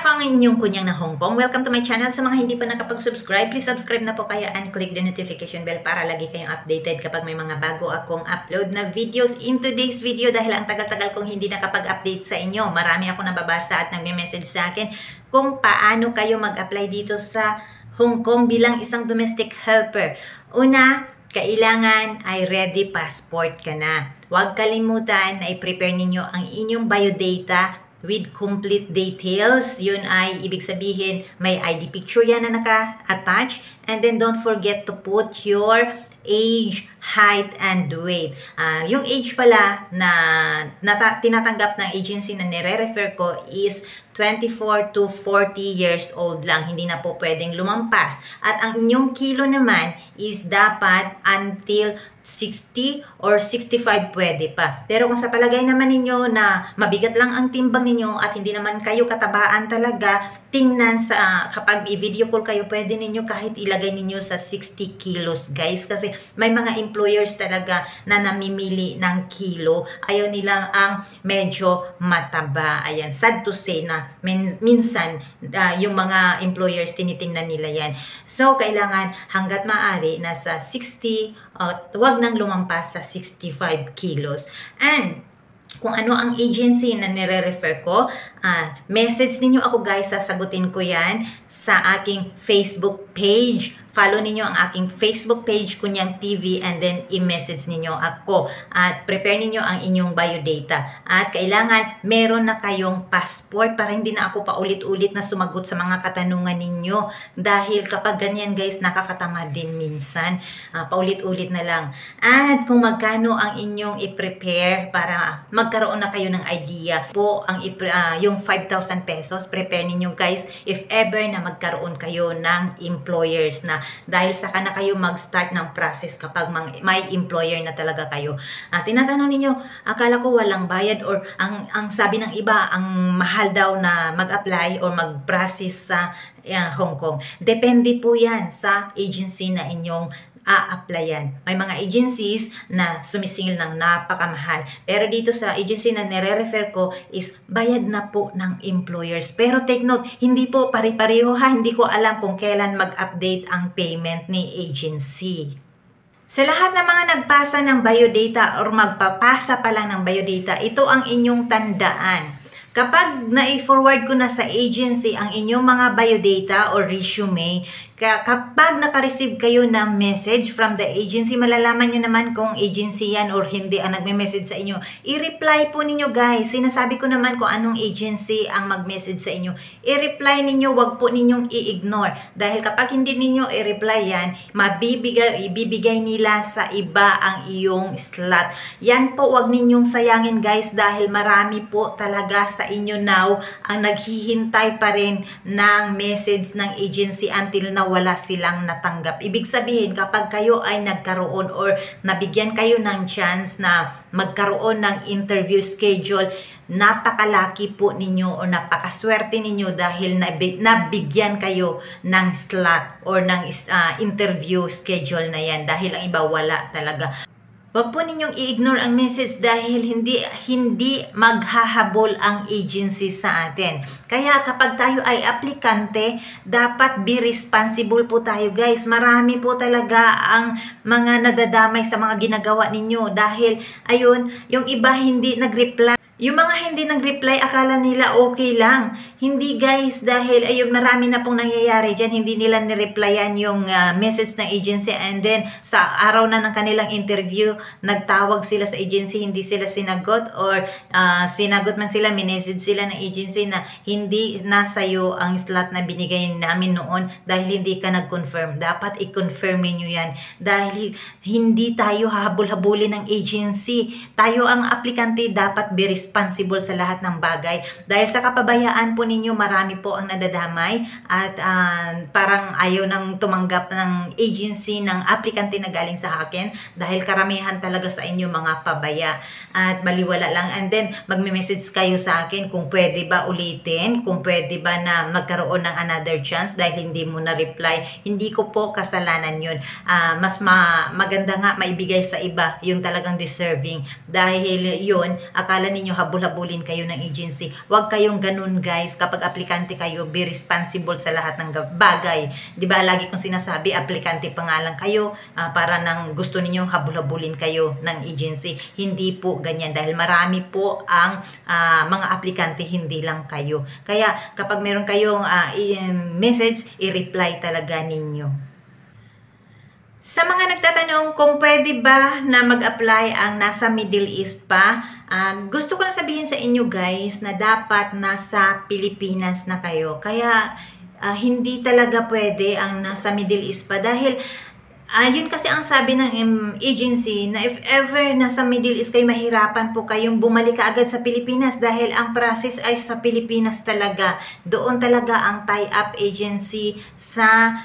Ako ang inyong kunyang na Hong Kong. Welcome to my channel. Sa mga hindi pa nakapag-subscribe, please subscribe na po kayo and click the notification bell para lagi kayong updated kapag may mga bago akong upload na videos. In today's video, dahil ang tagal-tagal kong hindi nakapag-update sa inyo, marami ako nababasa at nagme-message sa akin kung paano kayo mag-apply dito sa Hong Kong bilang isang domestic helper. Una, kailangan ay ready passport ka na. Huwag kalimutan na i-prepare ninyo ang inyong biodata with complete details. Yun ay ibig sabihin may ID picture yan na naka-attach, and then don't forget to put your age, height, and weight. Yung age pala na tinatanggap ng agency na nire-refer ko is 24 to 40 years old lang. Hindi na po pwedeng lumampas. At ang inyong kilo naman is dapat until 60 or 65 pwede pa. Pero kung sa palagay naman ninyo na mabigat lang ang timbang ninyo at hindi naman kayo katabaan talaga, tingnan sa kapag i-video call kayo, pwede ninyo kahit ilagay ninyo sa 60 kilos guys. Kasi may mga employers talaga na namimili ng kilo. Ayaw nila ang medyo mataba. Ayan, sad to say na minsan yung mga employers tinitingnan nila yan. So, kailangan hanggat maaari nasa 60 wag nang lumampas sa 65 kilos. And kung ano ang agency na nire-refer ko, message ninyo ako guys, sasagutin ko yan sa aking Facebook page. Follow ninyo ang aking Facebook page, Kunyang TV, and then i-message ninyo ako. At prepare ninyo ang inyong biodata. At kailangan meron na kayong passport para hindi na ako paulit-ulit na sumagot sa mga katanungan ninyo. Dahil kapag ganyan guys, nakakatamad din minsan. Paulit-ulit na lang. At kung magkano ang inyong i-prepare para magkaroon na kayo ng idea po, yung 5,000 pesos, prepare ninyo guys if ever na magkaroon kayo ng employers na. Dahil saka na kayo mag-start ng process kapag may employer na talaga kayo. Tinatanong ninyo, akala ko walang bayad or ang sabi ng iba, ang mahal daw na mag-apply or mag-process sa Hong Kong. Depende po yan sa agency na inyong a-applyan. May mga agencies na sumisingil ng napakamahal. Pero dito sa agency na nire-refer ko is bayad na po ng employers. Pero take note, hindi po pare-pareho ha. Hindi ko alam kung kailan mag-update ang payment ni agency. Sa lahat ng mga nagpasa ng biodata or magpapasa pa lang ng biodata, ito ang inyong tandaan. Kapag na-forward ko na sa agency ang inyong mga biodata or resume, kapag naka-receive kayo ng message from the agency, malalaman nyo naman kung agency yan or hindi ang nagme-message sa inyo. I-reply po ninyo guys. Sinasabi ko naman kung anong agency ang mag-message sa inyo. I-reply ninyo, wag po ninyong i-ignore. Dahil kapag hindi ninyo i-reply yan, ibibigay nila sa iba ang iyong slot. Yan po, wag ninyong sayangin guys dahil marami po talaga sa inyo now ang naghihintay pa rin ng message ng agency until now wala silang natanggap. Ibig sabihin, kapag kayo ay nagkaroon or nabigyan kayo ng chance na magkaroon ng interview schedule, napakalaki po ninyo o napakaswerte ninyo dahil nabigyan kayo ng slot or ng interview schedule na yan. Dahil ang iba wala talaga. Huwag po ninyong i-ignore ang message dahil hindi maghahabol ang agency sa atin. Kaya kapag tayo ay aplikante, dapat be responsible po tayo guys. Marami po talaga ang mga nadadamay sa mga ginagawa ninyo dahil ayun, yung iba hindi nag-reply. Yung mga hindi nag-reply, akala nila okay lang. Hindi guys, dahil ayun, marami na pong nangyayari dyan. Hindi nila nireplyan yung message ng agency, and then sa araw na ng kanilang interview, nagtawag sila sa agency, hindi sila sinagot, or sinagot man sila, minessage sila ng agency na hindi nasa'yo ang slot na binigay namin noon dahil hindi ka nag-confirm. Dapat i-confirm ninyo yan dahil hindi tayo hahabol-habulin ng agency. Tayo ang aplikante, dapat be responsible sa lahat ng bagay. Dahil sa kapabayaan po ninyo, marami po ang nadadamay at parang ayaw nang tumanggap ng agency ng aplikante na galing sa akin dahil karamihan talaga sa inyo mga pabaya at baliwala lang, and then magme-message kayo sa akin kung pwede ba ulitin, kung pwede ba na magkaroon ng another chance dahil hindi mo na-reply. Hindi ko po kasalanan yun. Mas maganda nga maibigay sa iba yung talagang deserving dahil yun, akala ninyo habol-habulin kayo ng agency. Huwag kayong ganun guys. guys, kapag aplikante kayo, be responsible sa lahat ng bagay. 'Di ba? Lagi kong sinasabi, aplikante pa nga lang kayo para nang gusto niyo habul-habulin kayo ng agency. Hindi po ganyan dahil marami po ang mga aplikante, hindi lang kayo. Kaya kapag meron kayong message, i-reply talaga ninyo. Sa mga nagtatanong kung pwede ba na mag-apply ang nasa Middle East pa, gusto ko na sabihin sa inyo guys na dapat nasa Pilipinas na kayo. Kaya hindi talaga pwede ang nasa Middle East pa dahil yun kasi ang sabi ng agency na if ever nasa Middle East kayo, mahirapan po kayong bumalik agad sa Pilipinas dahil ang process ay sa Pilipinas talaga. Doon talaga ang tie-up agency sa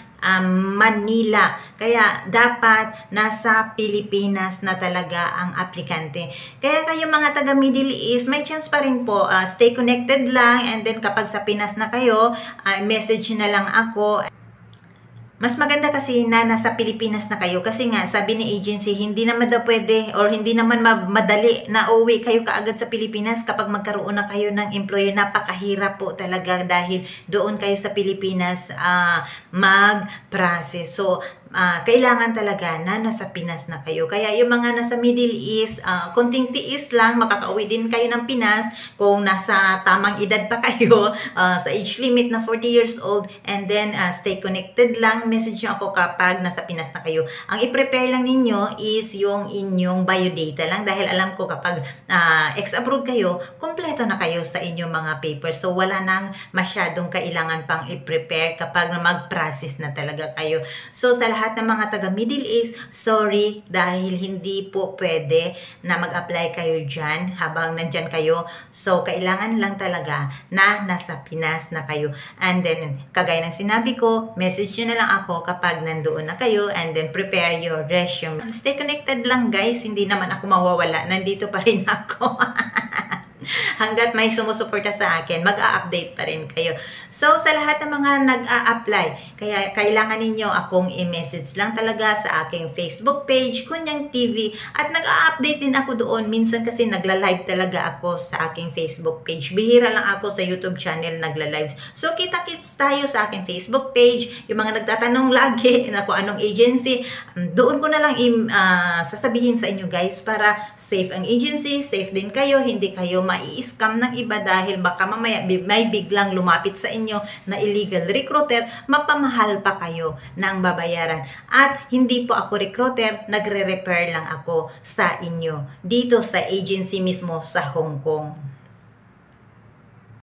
Manila. Kaya dapat nasa Pilipinas na talaga ang aplikante. Kaya kayo mga taga Middle East, may chance pa rin po. Stay connected lang, and then kapag sa Pinas na kayo, message na lang ako. Mas maganda kasi na nasa Pilipinas na kayo kasi nga sabi ni agency hindi naman daw pwede or hindi naman madali na uwi kayo kaagad sa Pilipinas kapag magkaroon na kayo ng employer. Napakahirap po talaga dahil doon kayo sa Pilipinas mag-process. So, kailangan talaga na nasa Pinas na kayo. Kaya yung mga nasa Middle East, konting tiis lang, makakauwi din kayo ng Pinas kung nasa tamang edad pa kayo, sa age limit na 40 years old, and then stay connected lang. Message nyo ako kapag nasa Pinas na kayo. Ang i-prepare lang ninyo is yung inyong biodata lang dahil alam ko kapag ex-abroad kayo, kompleto na kayo sa inyong mga papers. So, wala nang masyadong kailangan pang i-prepare kapag mag-process na talaga kayo. So, sa lahat ng mga taga Middle East, sorry dahil hindi po pwede na mag-apply kayo dyan habang nandyan kayo. So, kailangan lang talaga na nasa Pinas na kayo. And then, kagaya ng sinabi ko, message nyo na lang ako kapag nandoon na kayo, and then prepare your resume. Stay connected lang guys, hindi naman ako mawawala. Nandito pa rin ako. Hanggat may sumusuporta sa akin, mag-a-update pa rin kayo. So, sa lahat ng mga nag-a-apply, kaya kailangan ninyo akong i-message lang talaga sa aking Facebook page, Kunyang TV, at nag-a-update din ako doon. Minsan kasi nagla-live talaga ako sa aking Facebook page. Bihira lang ako sa YouTube channel nagla-live. So, kita-kits tayo sa aking Facebook page. Yung mga nagtatanong lagi na kung anong agency, doon ko na lang sasabihin sa inyo guys para safe ang agency, safe din kayo, hindi kayo mai-scam ng iba dahil baka mamaya may biglang lumapit sa inyo na illegal recruiter, mapamahal pa kayo ng babayaran. At hindi po ako recruiter, nagre-refer lang ako sa inyo dito sa agency mismo sa Hong Kong.